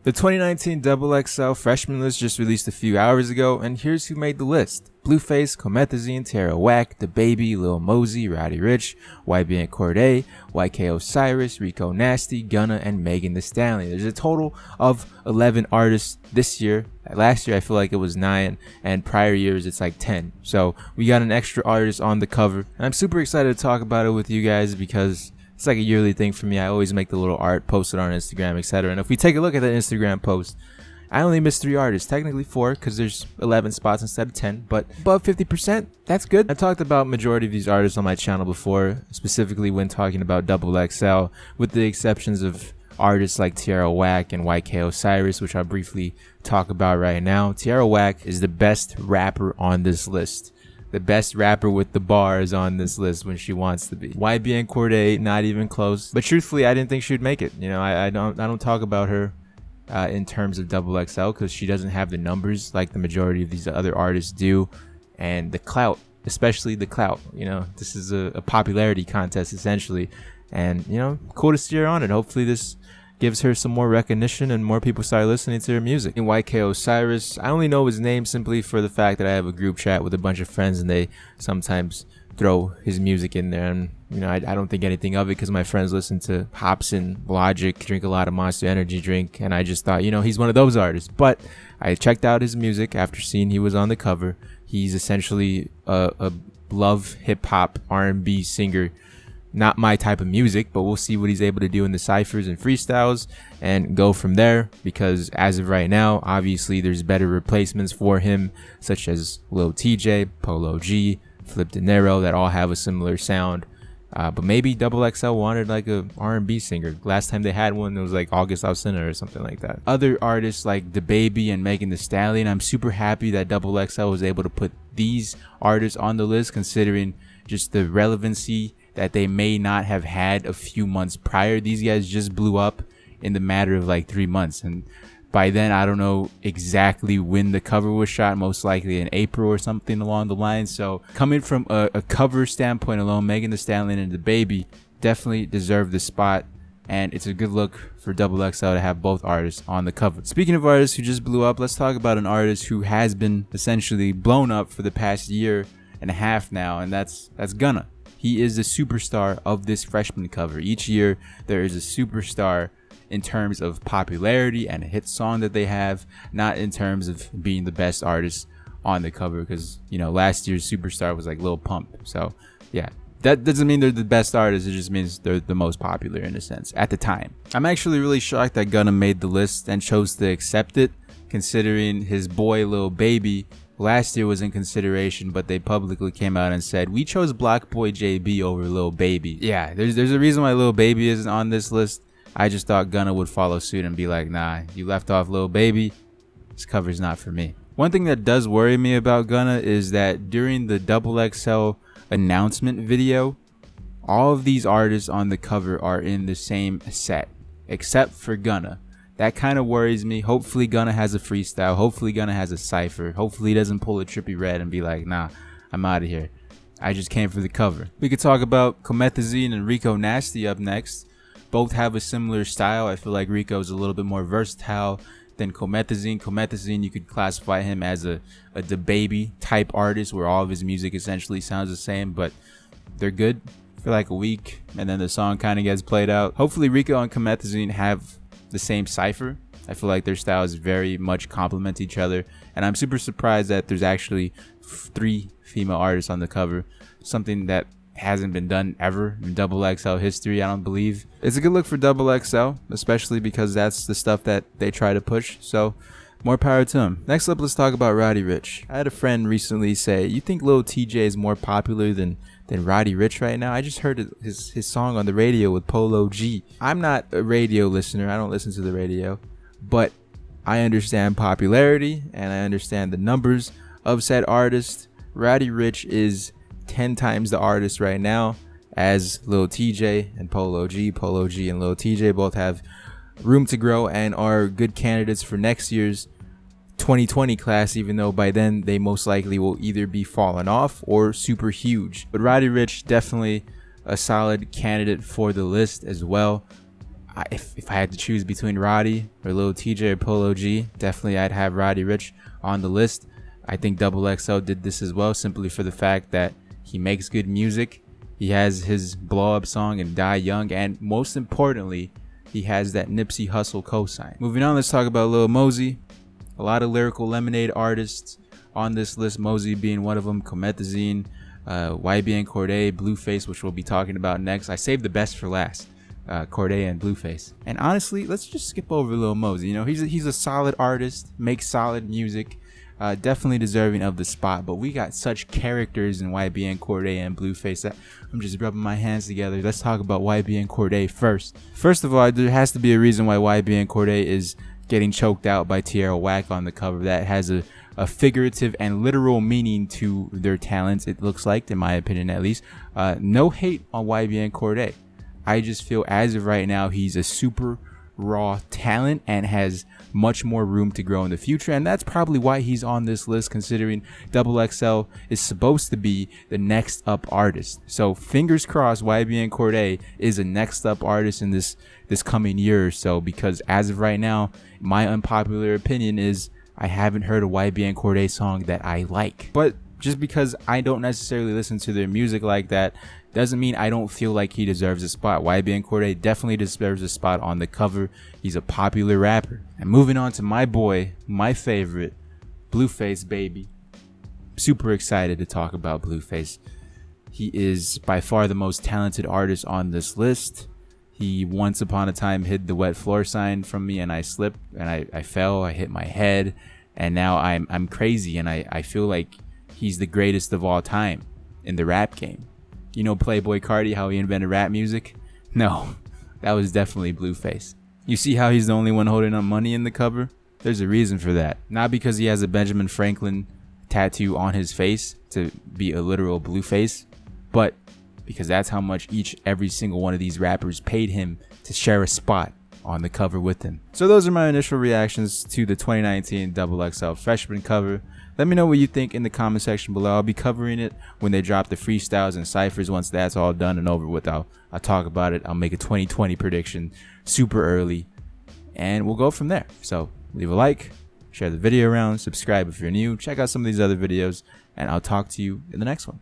The 2019 XXL Freshman List just released a few hours ago, and here's who made the list. Blueface, Comethazine, Tara Whack, DaBaby, Lil Mosey, Roddy Ricch, YBN Cordae, YK Osiris, Rico Nasty, Gunna, and Megan Thee Stallion. There's a total of 11 artists this year. Last year I feel like it was 9, and prior years it's like 10. So we got an extra artist on the cover, and I'm super excited to talk about it with you guys because it's like a yearly thing for me. I always make the little art, post it on Instagram, etc. And if we take a look at the Instagram post, I only missed 3 artists, technically 4 because there's 11 spots instead of 10, but above 50%, that's good. I've talked about majority of these artists on my channel before, specifically when talking about XXL, with the exceptions of artists like Tara Whack and YK Osiris, which I'll briefly talk about right now. Tara Whack is the best rapper on this list. The best rapper with the bars on this list when she wants to be. YBN Cordae, not even close. But truthfully, I didn't think she'd make it. You know, I don't talk about her in terms of XXL because she doesn't have the numbers like the majority of these other artists do, and the clout, especially the clout. You know, this is a popularity contest essentially, and you know, cool to see her on it. Hopefully, this gives her some more recognition and more people start listening to her music. And YK Osiris, I only know his name simply for the fact that I have a group chat with a bunch of friends and they sometimes throw his music in there, and you know, I don't think anything of it because my friends listen to Hobson, Logic, drink a lot of Monster Energy drink, and I just thought, you know, he's one of those artists. But I checked out his music after seeing he was on the cover. He's essentially a love hip-hop R&B singer. Not my type of music, but we'll see what he's able to do in the cyphers and freestyles and go from there, because as of right now, obviously there's better replacements for him, such as Lil TJ, Polo G, Flip De Niro, that all have a similar sound. But maybe XXL wanted like a R&B singer. Last time they had one, it was like August Alsina or something like that. Other artists like DaBaby and Megan Thee Stallion, I'm super happy that XXL was able to put these artists on the list, considering just the relevancy that they may not have had a few months prior. These guys just blew up in the matter of like 3 months, and by then I don't know exactly when the cover was shot, most likely in April or something along the line. So coming from a cover standpoint alone, Megan Thee Stallion and DaBaby definitely deserve the spot, and it's a good look for XXL to have both artists on the cover. Speaking of artists who just blew up, let's talk about an artist who has been essentially blown up for the past year and a half now, and that's Gunna. He is the superstar of this freshman cover. Each year there is a superstar in terms of popularity and a hit song that they have, not in terms of being the best artist on the cover, because you know, last year's superstar was like Lil Pump. So yeah, that doesn't mean they're the best artists, it just means they're the most popular in a sense at the time. I'm actually really shocked that Gunna made the list and chose to accept it, considering his boy Lil Baby last year was in consideration, but they publicly came out and said, we chose Block Boy JB over Lil Baby. Yeah, there's a reason why Lil Baby isn't on this list. I just thought Gunna would follow suit and be like, nah, you left off Lil Baby, this cover's not for me. One thing that does worry me about Gunna is that during the XXL announcement video, all of these artists on the cover are in the same set, except for Gunna. That kind of worries me. Hopefully Gunna has a freestyle. Hopefully Gunna has a cypher. Hopefully he doesn't pull a Trippie Redd and be like, nah, I'm out of here. I just came for the cover. We could talk about Comethazine and Rico Nasty up next. Both have a similar style. I feel like Rico is a little bit more versatile than Comethazine. Comethazine, you could classify him as a DaBaby type artist where all of his music essentially sounds the same, but they're good for like a week and then the song kind of gets played out. Hopefully Rico and Comethazine have the same cypher. I feel like their styles very much complement each other, and I'm super surprised that there's actually 3 female artists on the cover, something that hasn't been done ever in XXL history, I don't believe. It's a good look for XXL, especially because that's the stuff that they try to push, so more power to him. Next up, let's talk about Roddy Ricch. I had a friend recently say, you think Lil TJ is more popular than Roddy Ricch right now? I just heard his song on the radio with Polo G. I'm not a radio listener, I don't listen to the radio, but I understand popularity and I understand the numbers of said artist. Roddy Ricch is 10 times the artist right now as Lil TJ and Polo G. Polo G and Lil TJ both have room to grow and are good candidates for next year's 2020 class, even though by then they most likely will either be falling off or super huge. But Roddy Ricch, definitely a solid candidate for the list as well. If I had to choose between Roddy or Lil TJ or Polo G, definitely I'd have Roddy Ricch on the list. I think XXL did this as well, simply for the fact that he makes good music. He has his blow up song and Die Young, and most importantly, he has that Nipsey Hussle cosign. Moving on, let's talk about Lil Mosey. A lot of lyrical lemonade artists on this list, Mosey being one of them, Comethazine, YBN Cordae, Blueface, which we'll be talking about next. I saved the best for last, Cordae and Blueface. And honestly, let's just skip over Lil Mosey. You know, he's a solid artist, makes solid music, definitely deserving of the spot. But we got such characters in YBN Cordae and Blueface that I'm just rubbing my hands together. Let's talk about YBN Cordae first. First of all, there has to be a reason why YBN Cordae is getting choked out by Tierra Whack on the cover. That has a figurative and literal meaning to their talents, it looks like, in my opinion at least. No hate on YBN Cordae. I just feel as of right now he's a super raw talent and has much more room to grow in the future, and that's probably why he's on this list, considering XXL is supposed to be the next up artist. So fingers crossed YBN Cordae is a next up artist in this coming year or so, because as of right now, my unpopular opinion is I haven't heard a YBN Cordae song that I like. But just because I don't necessarily listen to their music like that doesn't mean I don't feel like he deserves a spot. YBN Cordae definitely deserves a spot on the cover. He's a popular rapper. And moving on to my boy, my favorite, Blueface, baby. Super excited to talk about Blueface. He is by far the most talented artist on this list. He once upon a time hid the wet floor sign from me, and I slipped and I fell, I hit my head, and now I'm crazy, and I feel like he's the greatest of all time in the rap game. You know Playboy Cardi, how he invented rap music? No, that was definitely Blueface. You see how he's the only one holding up money in the cover? There's a reason for that. Not because he has a Benjamin Franklin tattoo on his face to be a literal Blueface, but because that's how much every single one of these rappers paid him to share a spot on the cover with him. So those are my initial reactions to the 2019 XXL Freshman cover. Let me know what you think in the comment section below. I'll be covering it when they drop the freestyles and ciphers. Once that's all done and over with, I'll talk about it. I'll make a 2020 prediction super early, and we'll go from there. So leave a like, share the video around, subscribe if you're new, check out some of these other videos, and I'll talk to you in the next one.